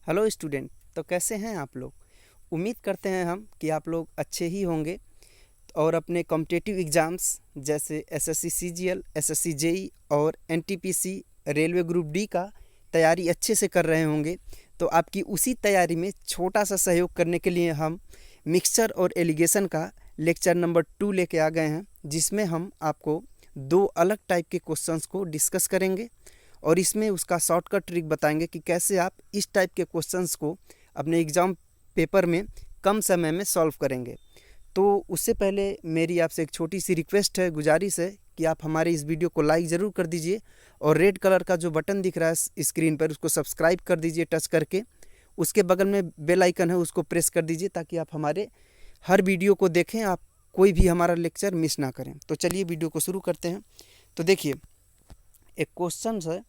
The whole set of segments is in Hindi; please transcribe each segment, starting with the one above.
Hello student. तो कैसे हैं आप लोग। उम्मीद करते हैं हम कि आप लोग अच्छे ही होंगे और अपने कॉम्पिटिटिव एग्ज़ाम्स जैसे एसएससी सीजीएल, एसएससी जेई और एनटीपीसी, रेलवे ग्रुप डी का तैयारी अच्छे से कर रहे होंगे। तो आपकी उसी तैयारी में छोटा सा सहयोग करने के लिए हम मिक्सचर और एलिगेशन का लेक्चर नंबर 2 लेके आ गए हैं, जिसमें हम आपको दो अलग टाइप के क्वेश्चंस को डिस्कस करेंगे और इसमें उसका शॉर्टकट ट्रिक बताएंगे कि कैसे आप इस टाइप के क्वेश्चंस को अपने एग्ज़ाम पेपर में कम समय में सॉल्व करेंगे। तो उससे पहले मेरी आपसे एक छोटी सी रिक्वेस्ट है, गुजारिश है कि आप हमारे इस वीडियो को लाइक ज़रूर कर दीजिए और रेड कलर का जो बटन दिख रहा है स्क्रीन पर उसको सब्सक्राइब कर दीजिए टच करके। उसके बगल में बेल आइकन है, उसको प्रेस कर दीजिए ताकि आप हमारे हर वीडियो को देखें, आप कोई भी हमारा लेक्चर मिस ना करें। तो चलिए वीडियो को शुरू करते हैं। तो देखिए, एक क्वेश्चन है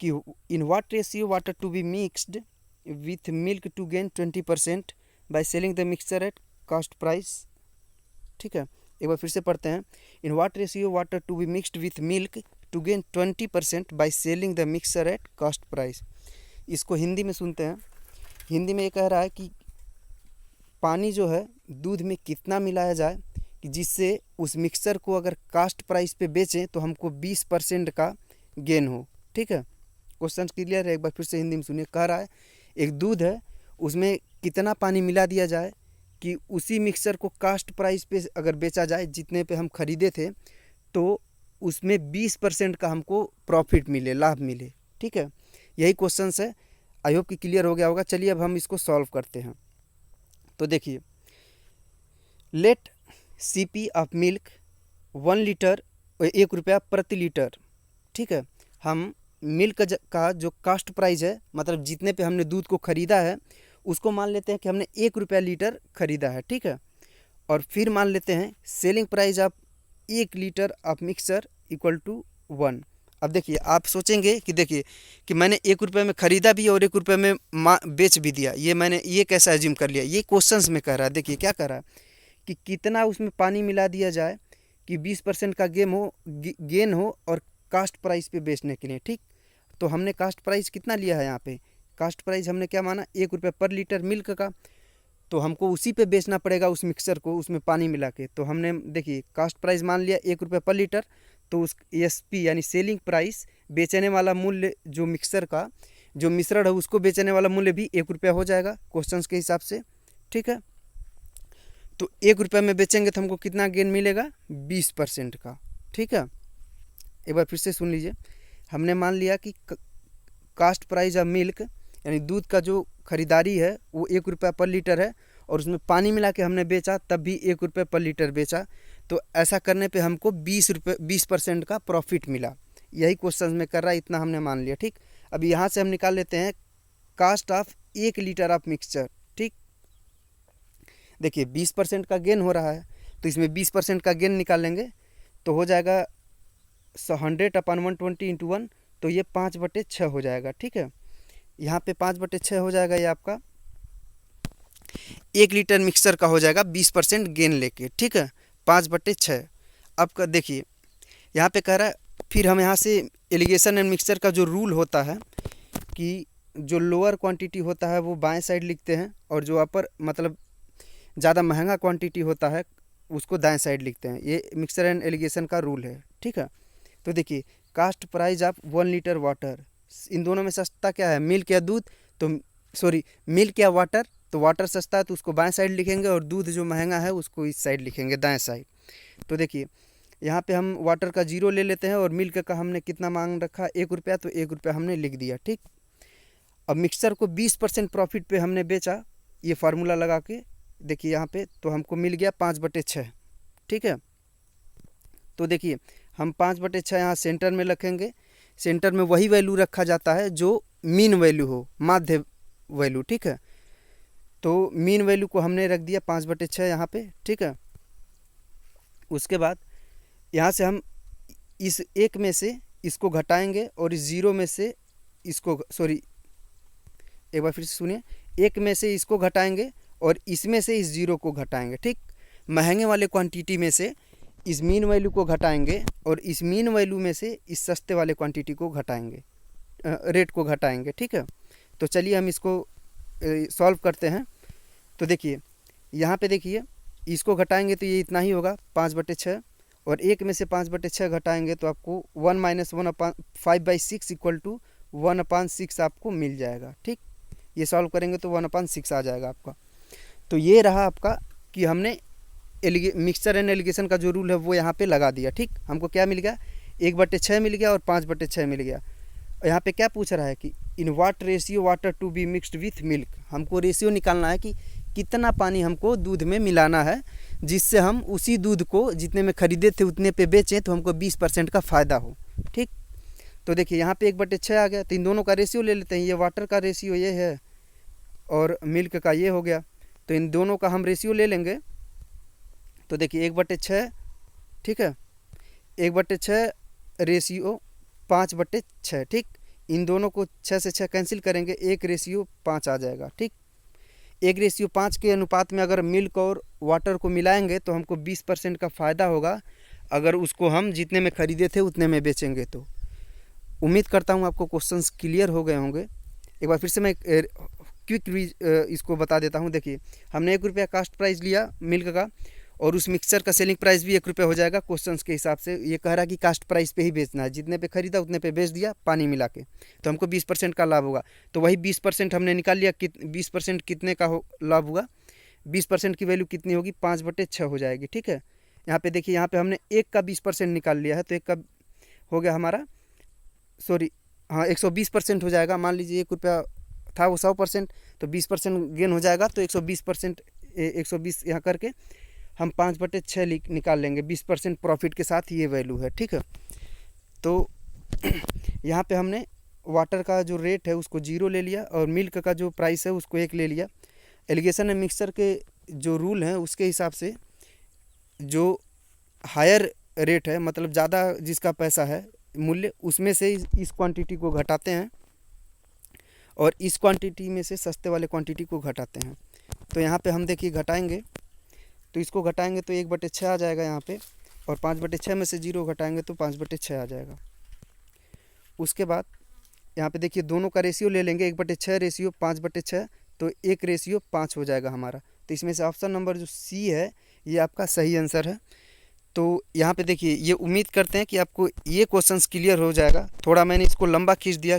कि in what ratio water to be mixed with milk to gain 20% by selling the mixture at cost price. ठीक है, एक बार फिर से पढ़ते हैं। In what ratio water to be mixed with milk to gain 20% by selling the mixture at cost price. इसको हिंदी में सुनते हैं। हिंदी में ये कह रहा है कि पानी जो है दूध में कितना मिलाया जाए कि जिससे उस मिक्सचर को अगर कास्ट प्राइस पे बेचें तो हमको 20% का गेन हो। ठीक है, क्वेश्चन क्लियर है। एक बार फिर से हिंदी में सुनिए। कह रहा है एक दूध है, उसमें कितना पानी मिला दिया जाए कि उसी मिक्सचर को कास्ट प्राइस पे अगर बेचा जाए, जितने पे हम खरीदे थे, तो उसमें 20% का हमको प्रॉफिट मिले, लाभ मिले। ठीक है, यही क्वेश्चन है। आई होप कि क्लियर हो गया होगा। चलिए अब हम इसको सॉल्व करते हैं। तो देखिए, let CP of milk 1 litre 1 रुपया प्रति लीटर। ठीक है, हम मिल्क का जो कास्ट प्राइस है, मतलब जितने पे हमने दूध को ख़रीदा है, उसको मान लेते हैं कि हमने 1 रुपया लीटर ख़रीदा है। ठीक है, और फिर मान लेते हैं selling price of 1 litre of mixture equal to 1। अब देखिए, आप सोचेंगे कि देखिए कि मैंने 1 रुपये में ख़रीदा भी और 1 रुपये में बेच भी दिया, ये मैंने ये कैसा एज्यूम कर लिया। ये क्वेश्चंस में कह रहा है। देखिए क्या कह रहा है कि कितना उसमें पानी मिला दिया जाए कि 20% का गेन हो और कास्ट प्राइस पे बेचने के लिए। ठीक, तो हमने कास्ट प्राइस कितना लिया है यहाँ पे। कास्ट प्राइस हमने क्या माना, 1 रुपये पर लीटर मिल्क का, तो हमको उसी पे बेचना पड़ेगा उस मिक्सचर को, उसमें पानी मिला के। तो हमने देखिए कास्ट प्राइस मान लिया 1 रुपये पर लीटर, तो उस एसपी यानी सेलिंग प्राइस, बेचने वाला मूल्य जो मिक्सचर का जो मिश्रण है उसको बेचने वाला मूल्य भी 1 रुपया हो जाएगा क्वेश्चन के हिसाब से। ठीक है, तो 1 रुपये में बेचेंगे तो हमको कितना गेन मिलेगा, 20% का। ठीक है, एक बार फिर से सुन लीजिए। हमने मान लिया कि कास्ट प्राइस ऑफ मिल्क यानी दूध का जो खरीदारी है वो 1 रुपया पर लीटर है और उसमें पानी मिला के हमने बेचा तब भी 1 रुपये पर लीटर बेचा। तो ऐसा करने पे हमको 20% का प्रॉफिट मिला। यही क्वेश्चन में कर रहा है, इतना हमने मान लिया। ठीक, अब यहाँ से हम निकाल लेते हैं cost of 1 litre of mixture. ठीक, देखिए 20% का गेन हो रहा है तो इसमें 20% का गेन निकालेंगे तो हो जाएगा 100/120 इंटू 1, तो ये 5/6 हो जाएगा। ठीक है, यहाँ पे 5/6 हो जाएगा, ये आपका 1 लीटर मिक्सचर का हो जाएगा 20% गेन लेके। ठीक है, 5/6। अब का देखिए यहाँ पे कह रहा है, फिर हम यहाँ से एलिगेशन एंड मिक्सचर का जो रूल होता है कि जो लोअर क्वांटिटी होता है वो बाएं साइड लिखते हैं और जो अपर मतलब ज़्यादा महंगा क्वांटिटी होता है उसको दाएं साइड लिखते हैं। ये मिक्सचर एंड एलिगेशन का रूल है। ठीक है, तो देखिए cost price of 1 litre water, इन दोनों में सस्ता क्या है, मिल्क या दूध। तो सॉरी, मिल्क या वाटर, तो वाटर सस्ता है तो उसको बाएं साइड लिखेंगे और दूध जो महंगा है उसको इस साइड लिखेंगे, दाएं साइड। तो देखिए यहाँ पे हम वाटर का 0 ले लेते हैं और मिल्क का हमने कितना मांग रखा, 1 रुपया, तो 1 रुपया हमने लिख दिया। ठीक, अब मिक्सचर को 20% प्रॉफिट पे हमने बेचा, ये फार्मूला लगा के देखिए यहाँ पे, तो हमको मिल गया 5/6। ठीक है, तो देखिए हम 5/6 यहाँ सेंटर में रखेंगे। सेंटर में वही वैल्यू रखा जाता है जो मीन वैल्यू हो, माध्य वैल्यू। ठीक है, तो मीन वैल्यू को हमने रख दिया 5/6 यहाँ पे। ठीक है, उसके बाद यहाँ से हम इस 1 में से इसको घटाएंगे और इस 0 में से इसको, सॉरी एक बार फिर से सुनिए, 1 में से इसको घटाएंगे और इसमें से इस 0 को घटाएंगे। ठीक, महंगे वाले क्वांटिटी में से इस मीन वैल्यू को घटाएंगे और इस मीन वैल्यू में से इस सस्ते वाले क्वांटिटी को घटाएंगे, रेट को घटाएंगे। ठीक है, तो चलिए हम इसको सॉल्व करते हैं। तो देखिए यहाँ पे देखिए इसको घटाएंगे तो ये इतना ही होगा 5/6, और 1 में से 5/6 घटाएंगे तो आपको 1 - 1/5/6 इक्वल टू 1/6 आपको मिल जाएगा। ठीक, ये सॉल्व करेंगे तो 1/6 आ जाएगा आपका। तो ये रहा आपका कि हमने मिक्सचर एंड एलिगेशन का जो रूल है वो यहाँ पे लगा दिया। ठीक, हमको क्या मिल गया, 1/6 मिल गया और 5/6 मिल गया। यहाँ पे क्या पूछ रहा है कि in what ratio water to be mixed with milk, हमको रेशियो निकालना है कि कितना पानी हमको दूध में मिलाना है जिससे हम उसी दूध को जितने में ख़रीदे थे उतने पे बेचें तो हमको 20% का फ़ायदा हो। ठीक, तो देखिए यहाँ पे 1/6 आ गया, तो इन दोनों का रेशियो ले लेते हैं। ये वाटर का रेशियो ये है और मिल्क का ये हो गया, तो इन दोनों का हम रेशियो ले लेंगे। तो देखिए 1/6, ठीक है, 1/6 रेशियो 5/6। ठीक, इन दोनों को 6 से 6 कैंसिल करेंगे, 1/5 आ जाएगा। ठीक, 1/5 के अनुपात में अगर मिल्क और वाटर को मिलाएंगे तो हमको 20% का फ़ायदा होगा अगर उसको हम जितने में ख़रीदे थे उतने में बेचेंगे तो। उम्मीद करता हूँ आपको क्वेश्चंस क्लियर हो गए होंगे। एक बार फिर से मैं क्विक इसको बता देता हूँ। देखिए हमने 1 रुपया कास्ट प्राइस लिया मिल्क का, और उस मिक्सचर का सेलिंग प्राइस भी 1 रुपया हो जाएगा क्वेश्चंस के हिसाब से। ये कह रहा है कि कास्ट प्राइस पे ही बेचना है, जितने पे खरीदा उतने पे बेच दिया पानी मिला के, तो हमको 20% का लाभ होगा। तो वही 20% हमने निकाल लिया। 20% कितने का लाभ हुआ, 20% की वैल्यू कितनी होगी, 5/6 हो जाएगी। ठीक है, यहाँ पे देखिए यहाँ पे हमने 1 का 20% निकाल लिया है, तो 1 का हो गया हमारा, सॉरी हाँ 120% हो जाएगा। मान लीजिए 1 रुपया था वो 100%, तो 20% गेन हो जाएगा, तो 120% 120 यहाँ करके हम 5/6 निकाल लेंगे 20% प्रॉफिट के साथ। ये वैल्यू है। ठीक है, तो यहाँ पे हमने वाटर का जो रेट है उसको 0 ले लिया और मिल्क का जो प्राइस है उसको 1 ले लिया। एलिगेशन एंड मिक्सचर के जो रूल हैं उसके हिसाब से जो हायर रेट है, मतलब ज़्यादा जिसका पैसा है मूल्य, उसमें से इस क्वांटिटी को घटाते हैं और इस क्वांटिटी में से सस्ते वाले क्वांटिटी को घटाते हैं। तो यहाँ पे हम देखिए घटाएंगे, तो इसको घटाएंगे तो 1/6 आ जाएगा यहाँ पे, और 5/6 में से 0 घटाएंगे तो 5/6 आ जाएगा। उसके बाद यहाँ पे देखिए दोनों का रेशियो ले लेंगे, 1/6 रेशियो 5/6, तो 1/5 हो जाएगा हमारा। तो इसमें से ऑप्शन नंबर जो सी है ये आपका सही आंसर है। तो यहाँ पे देखिए ये उम्मीद करते हैं कि आपको ये क्वेश्चंस क्लियर हो जाएगा। थोड़ा मैंने इसको लंबा खींच दिया,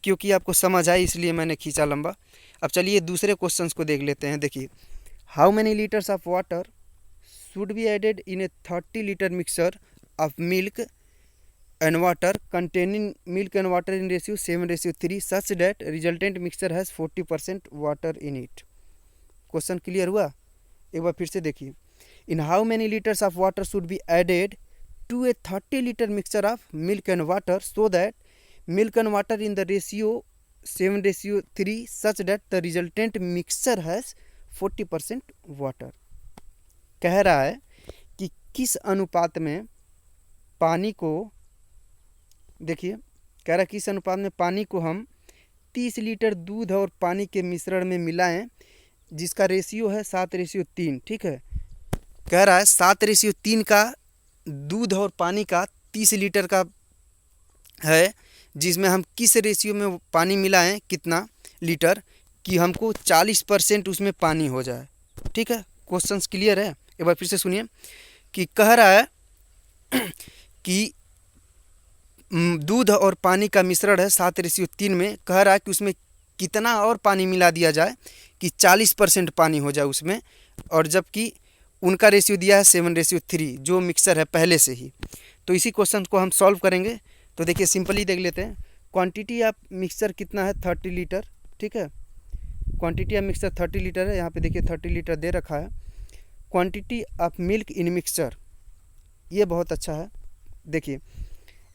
क्योंकि आपको समझ आए इसलिए मैंने खींचा लंबा। अब चलिए दूसरे क्वेश्चंस को देख लेते हैं। देखिए how many litres of water should be added in a 30 litre mixture of milk and water containing milk and water in ratio 7:3 such that resultant mixture has 40% water in it. Question clear हुआ? एक बार फिर से देखिए, in how many litres of water should be added to a 30 litre mixture of milk and water so that milk and water in the ratio 7:3 such that the resultant mixture has 40% water. कह रहा है कि किस अनुपात में पानी को, देखिए कह रहा है किस अनुपात में पानी को हम 30 लीटर दूध और पानी के मिश्रण में मिलाएं जिसका रेशियो है 7:3। ठीक है, कह रहा है 7:3 का दूध और पानी का 30 लीटर का है, जिसमें हम किस रेशियो में पानी मिलाएं, कितना लीटर, कि हमको 40% उसमें पानी हो जाए। ठीक है, क्वेश्चंस क्लियर है? एक बार फिर से सुनिए कि कह रहा है कि दूध और पानी का मिश्रण है 7:3 में, कह रहा है कि उसमें कितना और पानी मिला दिया जाए कि 40% पानी हो जाए उसमें, और जबकि उनका रेशियो दिया है 7:3 जो मिक्सर है पहले से ही। तो इसी क्वेश्चन को हम सॉल्व करेंगे। तो देखिए सिंपली देख लेते हैं। क्वांटिटी ऑफ मिक्सचर कितना है, 30 लीटर। ठीक है, क्वांटिटी ऑफ मिक्सचर 30 लीटर है। यहाँ पे देखिए 30 लीटर दे रखा है। Quantity of milk in mixture, ये बहुत अच्छा है। देखिए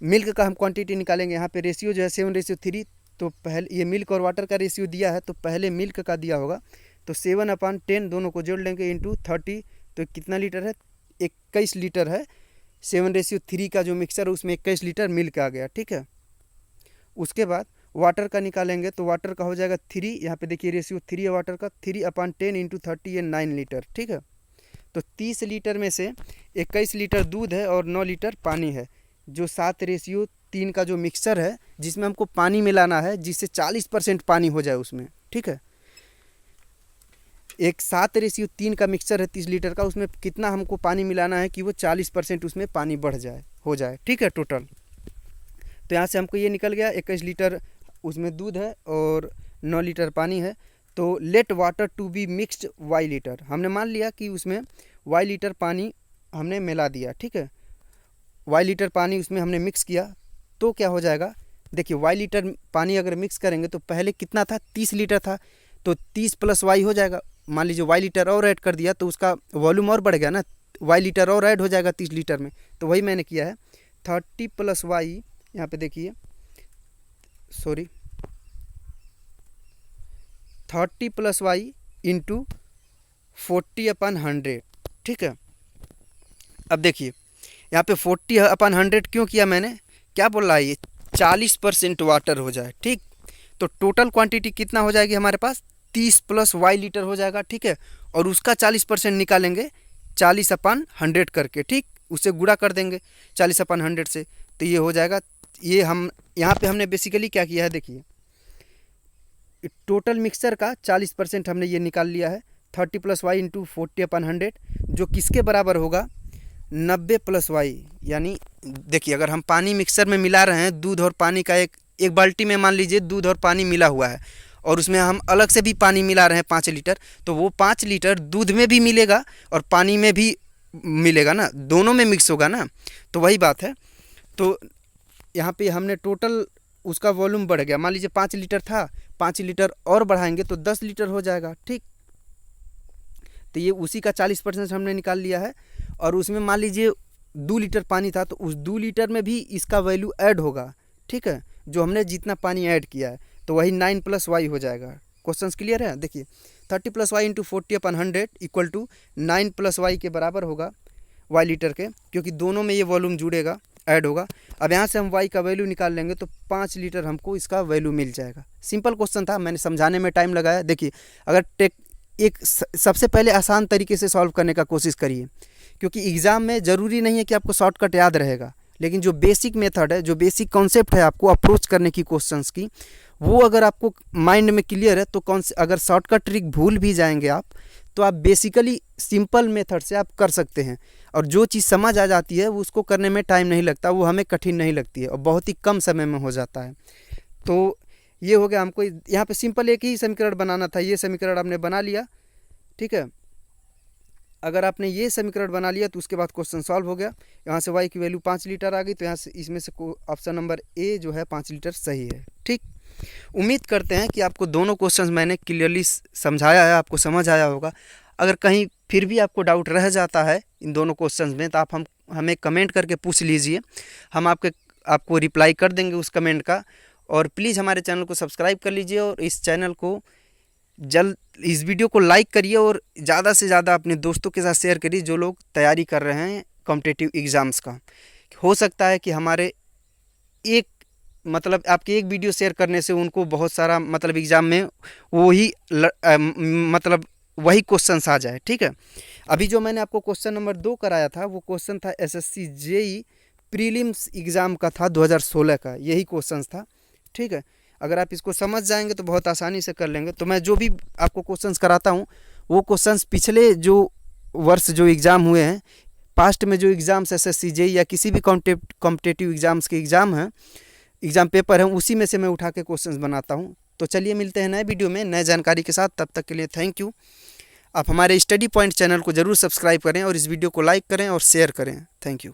मिल्क का हम क्वांटिटी निकालेंगे। यहाँ पे रेशियो जो है 7:3, तो पहले ये मिल्क और वाटर का रेशियो दिया है तो पहले मिल्क का दिया होगा, तो 7/10 दोनों को जोड़ लेंगे इंटू 30, तो कितना लीटर है, 21 लीटर है। 7:3 का जो मिक्सचर है उसमें 21 लीटर मिल्क आ गया। ठीक है, उसके बाद वाटर का निकालेंगे तो वाटर का हो जाएगा 3, यहाँ पे देखिए रेशियो 3 है वाटर का, 3/10 इंटू 30 ये 9 लीटर। ठीक है, तो 30 लीटर में से 21 लीटर दूध है और 9 लीटर पानी है, जो 7:3 3 का जो मिक्सचर है जिसमें हमको पानी मिलाना है, जिससे 40% पानी हो जाए उसमें, ठीक है। एक 7:3 का मिक्सचर है 30 लीटर का, उसमें कितना हमको पानी मिलाना है कि वो 40% उसमें पानी बढ़ जाए, हो जाए, ठीक है टोटल। तो यहाँ से हमको ये निकल गया 21 लीटर उसमें दूध है और 9 लीटर पानी है। तो let water to be mixed Y litre, हमने मान लिया कि उसमें वाई लीटर पानी हमने मिला दिया, ठीक है। वाई लीटर पानी उसमें हमने मिक्स किया तो क्या हो जाएगा, देखिए वाई लीटर पानी अगर मिक्स करेंगे तो पहले कितना था 30 लीटर था, तो 30 प्लस वाई हो जाएगा। मान लीजिए वाई लीटर और ऐड कर दिया तो उसका वॉल्यूम और बढ़ गया ना, वाई लीटर और ऐड हो जाएगा 30 लीटर में। तो वही मैंने किया है 30 प्लस वाई, यहाँ पे देखिए 30 प्लस वाई इंटू 40/100, ठीक है। अब देखिए यहाँ पे 40/100 क्यों किया मैंने, क्या बोल रहा है ये 40% वाटर हो जाए, ठीक। तो टोटल क्वांटिटी कितना हो जाएगी हमारे पास 30 प्लस वाई लीटर हो जाएगा, ठीक है। और उसका 40% निकालेंगे 40/100 करके, ठीक, उससे गुणा कर देंगे 40/100 से, तो ये हो जाएगा। ये हम यहाँ पे हमने बेसिकली क्या किया है, देखिए टोटल मिक्सचर का 40% हमने ये निकाल लिया है 30 प्लस वाई इंटू 40/100, जो किसके बराबर होगा 90 प्लस वाई। यानी देखिए अगर हम पानी मिक्सचर में मिला रहे हैं, दूध और पानी का एक बाल्टी में मान लीजिए दूध और पानी मिला हुआ है और उसमें हम अलग से भी पानी मिला रहे हैं 5 लीटर, तो वो 5 लीटर दूध में भी मिलेगा और पानी में भी मिलेगा ना, दोनों में मिक्स होगा ना। तो वही बात है। तो यहाँ पे हमने टोटल उसका वॉल्यूम बढ़ गया, मान लीजिए 5 लीटर था, 5 लीटर और बढ़ाएंगे तो 10 लीटर हो जाएगा, ठीक। तो ये उसी का 40% हमने निकाल लिया है। और उसमें मान लीजिए 2 लीटर पानी था तो उस 2 लीटर में भी इसका वैल्यू ऐड होगा, ठीक है, जो हमने जितना पानी ऐड किया है, तो वही 9 प्लस वाई हो जाएगा। क्वेश्चन क्लियर है, देखिए 30 plus Y into 40/100 equal to 9 plus Y के बराबर होगा वाई लीटर के, क्योंकि दोनों में ये वॉल्यूम जुड़ेगा, ऐड होगा। अब यहाँ से हम वाई का वैल्यू निकाल लेंगे तो 5 लीटर हमको इसका वैल्यू मिल जाएगा। सिंपल क्वेश्चन था, मैंने समझाने में टाइम लगाया। देखिए अगर एक सबसे पहले आसान तरीके से सॉल्व करने का कोशिश करिए, क्योंकि एग्ज़ाम में ज़रूरी नहीं है कि आपको शॉर्टकट याद रहेगा, लेकिन जो बेसिक मेथड है, जो बेसिक कॉन्सेप्ट है आपको अप्रोच करने की क्वेश्चंस की, वो अगर आपको माइंड में क्लियर है तो अगर शॉर्टकट ट्रिक भूल भी जाएंगे आप, तो आप बेसिकली सिंपल मेथड से आप कर सकते हैं। और जो चीज़ समझ आ जाती है वो उसको करने में टाइम नहीं लगता, वो हमें कठिन नहीं लगती है और बहुत ही कम समय में हो जाता है। तो ये हो गया, हमको यहाँ पे सिंपल एक ही समीकरण बनाना था, ये समीकरण आपने बना लिया, ठीक है। अगर आपने ये समीकरण बना लिया तो उसके बाद क्वेश्चन सॉल्व हो गया। यहाँ से y की वैल्यू 5 लीटर आ गई, तो यहाँ से इसमें से ऑप्शन नंबर ए जो है 5 लीटर सही है, ठीक। उम्मीद करते हैं कि आपको दोनों क्वेश्चंस मैंने क्लियरली समझाया है, आपको समझ आया होगा। अगर कहीं फिर भी आपको डाउट रह जाता है इन दोनों क्वेश्चंस में तो आप हमें कमेंट करके पूछ लीजिए, हम आपको रिप्लाई कर देंगे उस कमेंट का। और प्लीज़ हमारे चैनल को सब्सक्राइब कर लीजिए और इस चैनल को इस वीडियो को लाइक करिए और ज़्यादा से ज़्यादा अपने दोस्तों के साथ शेयर करिए जो लोग तैयारी कर रहे हैं कॉम्पिटिटिव एग्ज़ाम्स का। हो सकता है कि हमारे आपके एक वीडियो शेयर करने से उनको बहुत सारा एग्ज़ाम में वही क्वेश्चंस आ जाए, ठीक है। अभी जो मैंने आपको क्वेश्चन नंबर 2 कराया था वो क्वेश्चन था SSC JEE प्रीलिम्स एग्ज़ाम का था 2016 का, यही क्वेश्चन था, ठीक है। अगर आप इसको समझ जाएंगे तो बहुत आसानी से कर लेंगे। तो मैं जो भी आपको क्वेश्चंस कराता हूँ वो क्वेश्चंस पिछले जो वर्ष जो एग्ज़ाम हुए हैं, पास्ट में जो एग्ज़ाम्स SSC JEE या किसी भी कॉम्पिटिटिव एग्ज़ाम्स के एग्ज़ाम पेपर हैं, उसी में से मैं उठा के क्वेश्चंस बनाता हूँ। तो चलिए मिलते हैं नए वीडियो में नए जानकारी के साथ, तब तक के लिए थैंक यू। आप हमारे स्टडी पॉइंट चैनल को ज़रूर सब्सक्राइब करें और इस वीडियो को लाइक करें और शेयर करें। Thank you.